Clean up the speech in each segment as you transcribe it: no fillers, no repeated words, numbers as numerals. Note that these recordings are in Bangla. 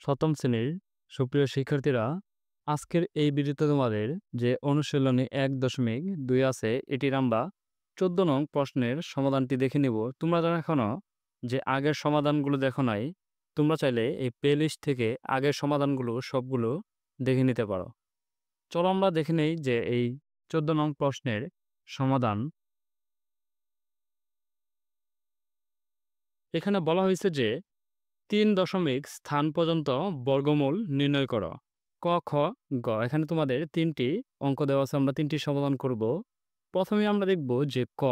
সপ্তম শ্রেণীর সুপ্রিয় শিক্ষার্থীরা, আজকের এই ভিডিওতে তোমাদের যে অনুশীলনী ১.২ আছে এটির আমরা ১৪ নং প্রশ্নের সমাধানটি দেখে নিব। তোমরা যারা এখনো যে আগের সমাধানগুলো দেখো নাই, তোমরা চাইলে এই প্লেলিস্ট থেকে আগের সমাধানগুলো সবগুলো দেখে নিতে পারো। চলো আমরা দেখে নেই যে এই ১৪ নং প্রশ্নের সমাধান। এখানে বলা হয়েছে যে ৩ দশমিক স্থান পর্যন্ত বর্গমূল নির্ণয় করো। ক, খ, গ। এখানে তোমাদের ৩টি অঙ্ক দেওয়া আছে, আমরা ৩টি সমাধান করব। প্রথমে আমরা দেখব যে ক,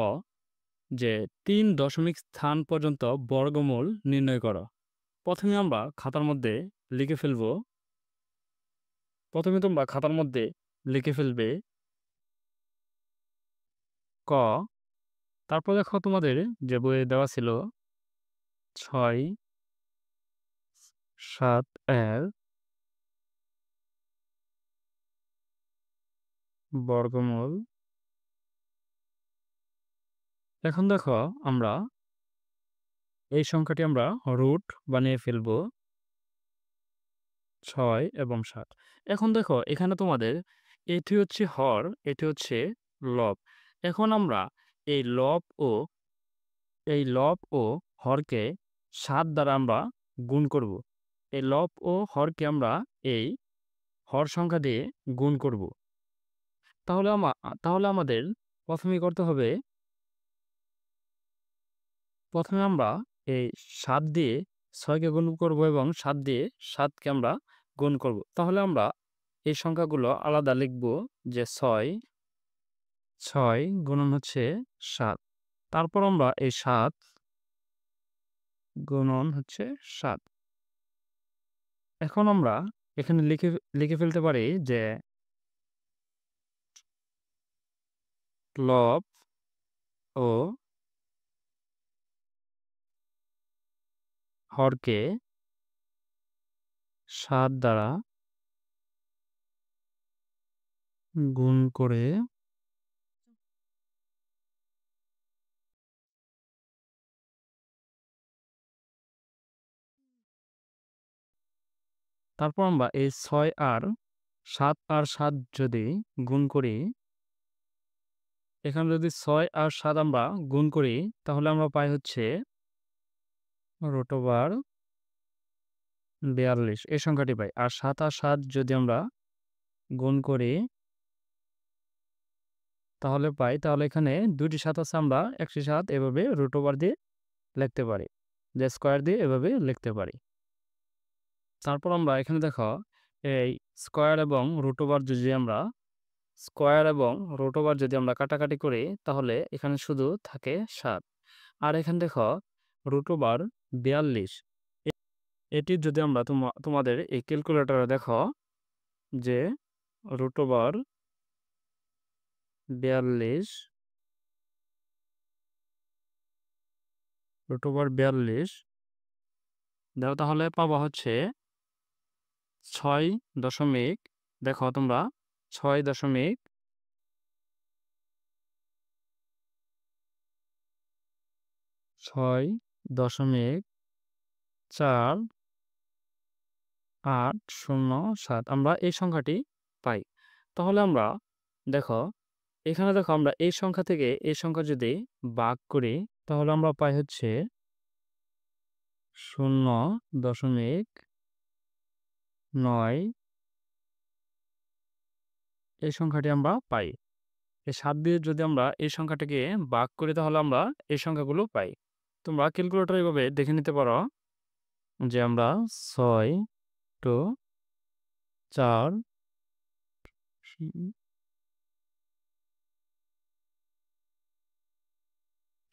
যে ৩ দশমিক স্থান পর্যন্ত বর্গমূল নির্ণয় করো। প্রথমে আমরা খাতার মধ্যে লিখে ফেলব। প্রথমে তোমরা খাতার মধ্যে লিখে ফেলবে ক। তারপর দেখো তোমাদের যে বইয়ে দেওয়া ছিল ৬, ৭ এর বর্গমূল। এখন দেখো আমরা এই সংখ্যাটি আমরা রুট বানিয়ে ফেলব ৬ এবং ৭। এখন দেখো এখানে তোমাদের এটি হচ্ছে হর, এটি হচ্ছে লব। এখন আমরা এই লব ও হরকে ৭ দ্বারা আমরা গুণ করব। এই লব ও হরকে আমরা এই হর সংখ্যা দিয়ে গুণ করব। তাহলে আমাদের প্রথমে করতে হবে, প্রথমে আমরা এই ৭ দিয়ে ৬কে গুণ করব এবং ৭ দিয়ে ৭কে আমরা গুণ করব। তাহলে আমরা এই সংখ্যাগুলো আলাদা লিখব যে ৬ গুণন হচ্ছে ৭। তারপর আমরা এই ৭ গুণন হচ্ছে ৭। এখন আমরা এখানে লিখে ফেলতে পারি যে লব ও হরকে ৭ দ্বারা গুণ করে তারপর আমরা এই ৬ আর ৭ যদি গুণ করি, এখানে যদি ৬ আর ৭ আমরা গুণ করি তাহলে আমরা পাই হচ্ছে √৪২ এই সংখ্যাটি পাই। আর ৭ আর ৭ যদি আমরা গুণ করি তাহলে এখানে ২টি ৭ আছে, আমরা একটি ৭ এভাবে √ওভার দিয়ে লিখতে পারি, যে স্কয়ার দিয়ে এভাবে লিখতে পারি। তারপর আমরা এখানে দেখো এই স্কয়ার এবং √ওভার যদি আমরা কাটাকাটি করি তাহলে এখানে শুধু থাকে ৭। আর এখানে দেখো √৪২, এটি যদি আমরা তোমাদের এই ক্যালকুলেটরে দেখো যে √৪২ দাও, তাহলে পাবা হচ্ছে ৬ দশমিক, দেখো তোমরা ৬.৪ 4.807 আমরা এই সংখ্যাটি পাই। তাহলে আমরা দেখো এখানে দেখো আমরা এই সংখ্যা থেকে এই সংখ্যা যদি ভাগ করি তাহলে আমরা পাই হচ্ছে 0.9, এই সংখ্যাটি আমরা পাই। এই ৭ দিয়ে যদি আমরা এই সংখ্যাটাকে ভাগ করি তাহলে আমরা এই সংখ্যাগুলো পাই। তোমরা ক্যালকুলেটর এভাবে দেখে নিতে পারো যে আমরা 6.4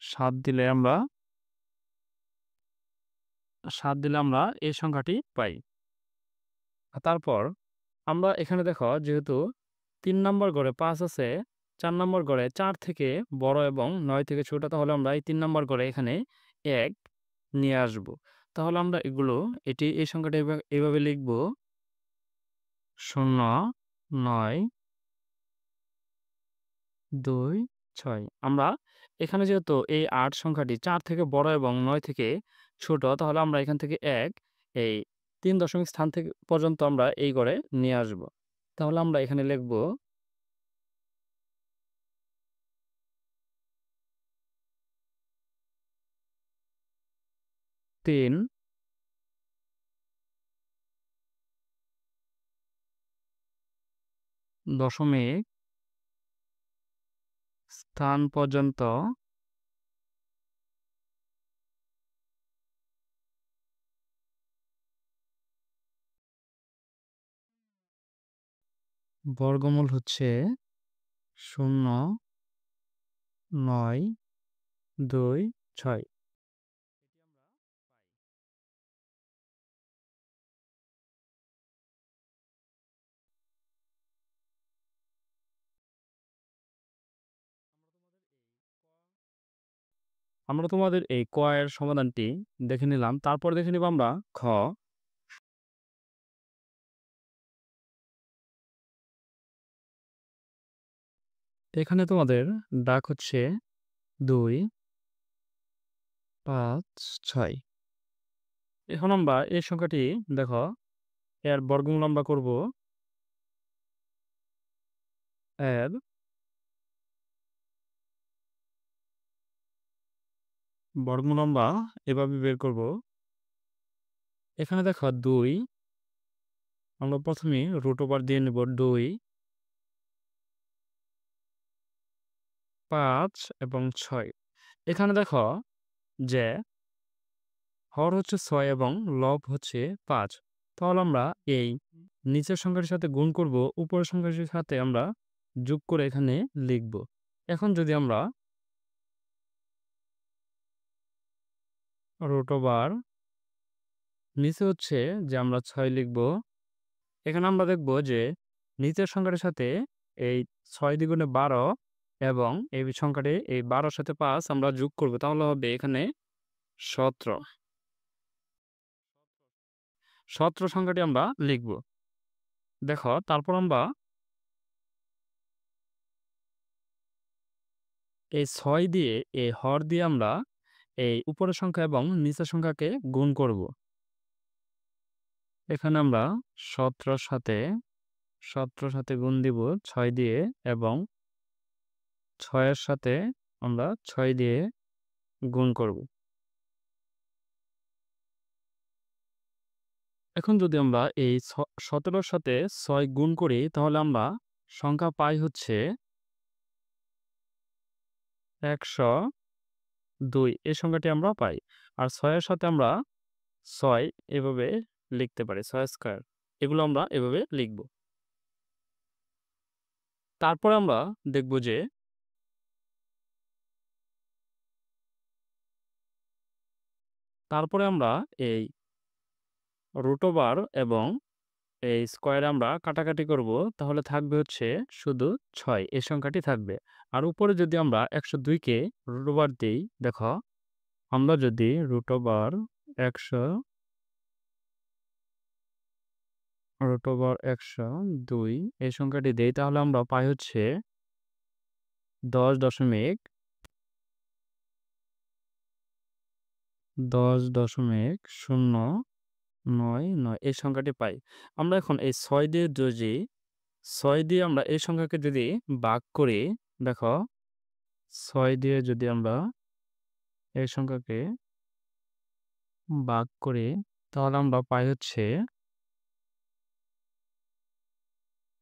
7 দিলে আমরা এই সংখ্যাটি পাই। তারপর আমরা এখানে দেখো যেহেতু ৩ নম্বর ঘরে 5 আছে, ৪ নম্বর ঘরে ৪ থেকে বড় এবং ৯ থেকে ছোট, তাহলে আমরা এই ৩ নম্বর ঘরে এখানে ১ নিয়ে আসব। তাহলে আমরা এই সংখ্যাটা এভাবে লিখব 0.926। আমরা এখানে যেহেতু এই ৮ সংখ্যাটি ৪ থেকে বড় এবং ৯ থেকে ছোট, তাহলে আমরা এখান থেকে ১ এই 3 দশমিক স্থান থেকে পর্যন্ত আমরা এই ঘরে নিয়ে আসব। তাহলে আমরা এখানে লিখব 3 দশমিক স্থান পর্যন্ত বর্গমূল হচ্ছে 0.926। আমরা তোমাদের এই ক এর সমাধানটি দেখে নিলাম। তারপর দেখে নিব আমরা খ। এখানে তোমাদের দাগ হচ্ছে 2, 5, 6। এখন আমরা এই সংখ্যাটি দেখো এর বর্গমূল আমরা করব। এর বর্গমূল আমরা এভাবে বের করব। এখানে দেখো 2, আমরা প্রথমে রুট ওভার দিয়ে নেব 2, 5 এবং 6। এখানে দেখো যে হর হচ্ছে 6 এবং লব হচ্ছে 5। তাহলে আমরা এই নিচের সংখ্যাটির সাথে গুণ করব, উপরের সংখ্যাটির সাথে আমরা যোগ করে এখানে লিখব। এখন যদি আমরা রুট ওভার নিচে হচ্ছে যে আমরা 6 লিখব। এখানে আমরা দেখব যে নিচের সংখ্যাটির সাথে এই 6 দ্বিগুণে 12 এবং এই সংখ্যাটি এই 12 সাথে 5 আমরা যোগ করব। তাহলে হবে এখানে 17। 17 সংখ্যাটি আমরা লিখব। দেখো তারপর আমরা এই 6 দিয়ে এই হর দিয়ে আমরা এই উপরের সংখ্যা এবং নিচের সংখ্যাকে গুণ করব। এখানে আমরা 17 সাথে গুণ দিব 6 দিয়ে এবং 6 এর সাথে আমরা 6 দিয়ে গুণ করব। এখন যদি আমরা এই 17 সাথে 6 গুণ করি তাহলে আমরা সংখ্যা পাই হচ্ছে 102। এই সংখ্যাটি আমরা পাই। আর 6 এর সাথে আমরা 6 এভাবে লিখতে পারি, 6 স্কয়ার। এগুলো আমরা এভাবে লিখব। তারপরে আমরা দেখব যে তারপরে আমরা এই রুট ওভার এবং এই স্কয়ারে আমরা কাটাকাটি করব। তাহলে থাকবে হচ্ছে শুধু 6 এই সংখ্যাটি থাকবে। আর উপরে যদি আমরা 102 কে রুট ওভার দেই, দেখো আমরা যদি রুট ওভার 102 এই সংখ্যাটি দেই তাহলে আমরা পাই হচ্ছে 10.99 এই সংখ্যাটি পাই। আমরা এখন এই 6 দিয়ে আমরা এই সংখ্যাকে যদি ভাগ করি, দেখো 6 দিয়ে যদি আমরা এই সংখ্যাকে ভাগ করি তাহলে আমরা পাই হচ্ছে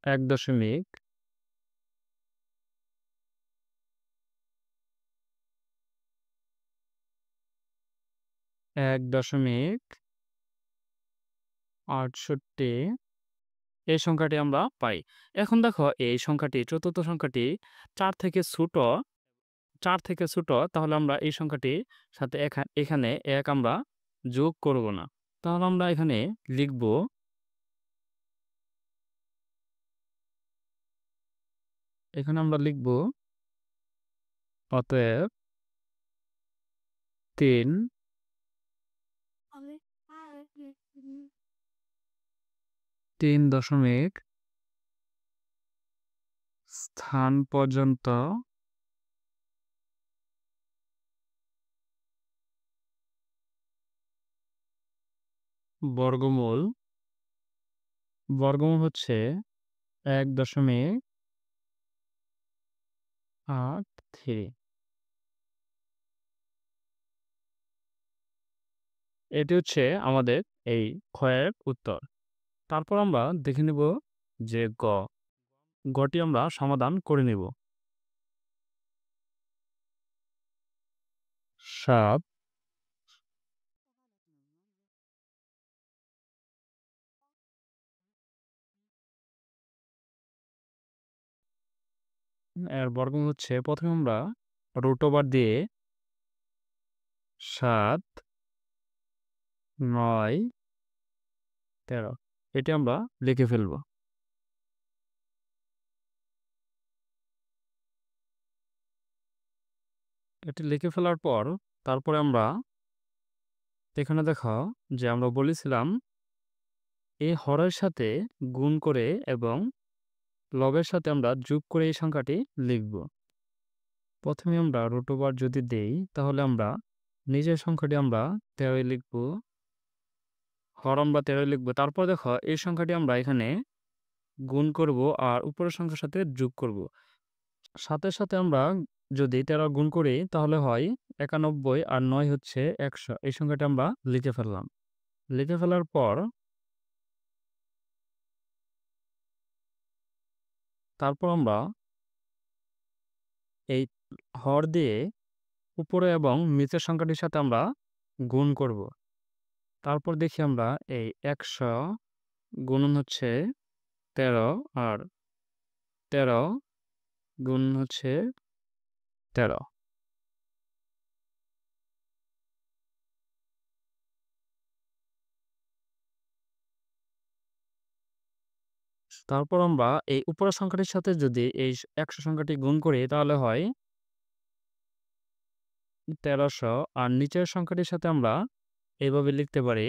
1 দশমিক 1.68 এই সংখ্যাটি আমরা পাই। এখন দেখো এই সংখ্যাটি চতুর্থ সংখ্যাটি 4 থেকে ছোট, তাহলে আমরা এই সংখ্যাটির সাথে এখানে 1 আমরা যোগ করব না। তাহলে আমরা এখানে লিখব অতএব 3 দশমিক স্থান পর্যন্ত বর্গমূল বর্গমূল হচ্ছে ১.83। এটি হচ্ছে আমাদের এই ক্ষয়ের উত্তর। তারপর আমরা দেখে নেব যে গটি আমরা সমাধান করে নেব। ৭ এর বর্গমূল হচ্ছে প্রথমে আমরা রুট ওভার দিয়ে ৭, ৯, ১৩ এটি আমরা লিখে ফেলব। এটি লিখে ফেলার পর তারপরে আমরা এখানে দেখো যে আমরা বলেছিলাম এই হরের সাথে গুণ করে এবং লবের সাথে আমরা যোগ করে এই সংখ্যাটি লিখব। প্রথমে আমরা রুট ওভার যদি দেই তাহলে আমরা নিজের সংখ্যাটি আমরা ১৩ লিখব, হর আমরা ১৩ লিখব। তারপর দেখো এই সংখ্যাটি আমরা এখানে গুণ করব আর উপরের সংখ্যার সাথে যোগ করব। সাথে সাথে আমরা যদি ১৩ গুণ করি তাহলে হয় ৯১ আর ৯ হচ্ছে ১০০। এই সংখ্যাটি আমরা লিখে ফেললাম। লিখে ফেলার পর তারপর আমরা এই হর দিয়ে উপরে এবং নিচের সংখ্যাটির সাথে আমরা গুণ করব। তারপর দেখি আমরা এই ১০০ গুণন হচ্ছে ১৩ আর ১৩ গুণন হচ্ছে ১৩। তারপর আমরা এই উপরের সংখ্যাটির সাথে যদি এই ১০০ সংখ্যাটি গুণ করি তাহলে হয় ১৩০০ আর নিচের সংখ্যাটির সাথে আমরা এভাবে লিখতে পারি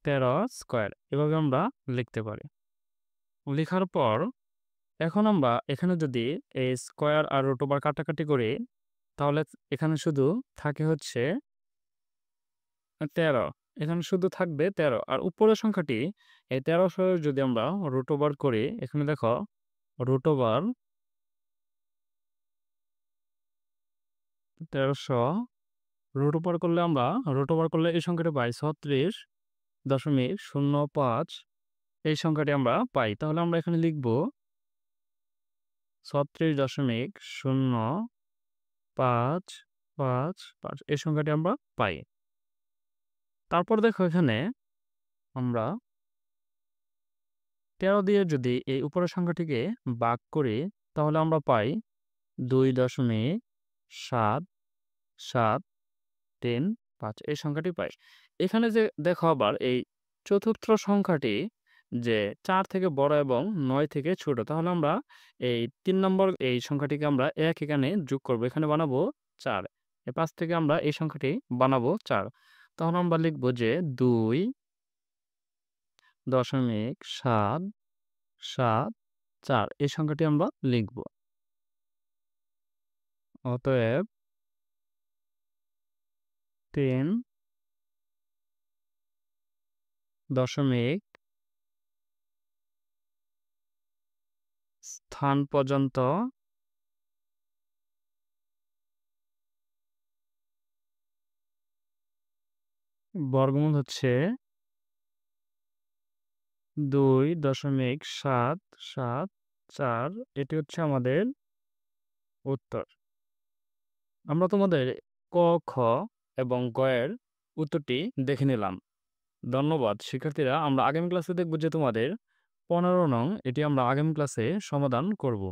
১৩ স্কয়ার। এভাবে আমরা লিখতে পারি। লেখার পর এখন আমরা এখানে যদি এই স্কয়ার আর রুট ওভার কাটাকাটি করি তাহলে এখানে শুধু থাকে হচ্ছে ১৩। এখানে শুধু থাকবে ১৩ আর উপরের সংখ্যাটি এই ১৩০০ যদি আমরা রুট ওভার করি এখানে দেখো রুট ওভার ১৩০০ রুট ওভার করলে আমরা রুট ওভার করলে এই সংখ্যাটি পাই ৩৬.০৫ এই সংখ্যাটি আমরা পাই। তাহলে আমরা এখানে লিখব ৩৬.০৫৫৫ এই সংখ্যাটি আমরা পাই। তারপর দেখো এখানে আমরা ১৩ দিয়ে যদি এই উপরের সংখ্যাটিকে ভাগ করি তাহলে আমরা পাই ২.৭৭৩৫ এই সংখ্যাটি পাই। এখানে যে দেখো আবার এই চতুর্থ সংখ্যাটি যে ৪ থেকে বড় এবং ৯ থেকে ছোট তাহলে আমরা এই ৩ নম্বর এই সংখ্যাটিকে আমরা ১ এখানে যোগ করব। এখানে বানাবো ৪। এই ৫ থেকে আমরা এই সংখ্যাটি বানাবো ৪। তখন আমরা লিখব যে ২.৭৭৪ এই সংখ্যাটি আমরা লিখব। অতএব ৩ স্থান পর্যন্ত বর্গমূল হচ্ছে ২.৭৭৪ এটি হচ্ছে আমাদের উত্তর। আমরা তোমাদের ক, খ এবং গ এর উত্তরটি দেখে নিলাম। ধন্যবাদ শিক্ষার্থীরা। আমরা আগামী ক্লাসে দেখব যে তোমাদের ১৫ নং এটি আমরা আগামী ক্লাসে সমাধান করব।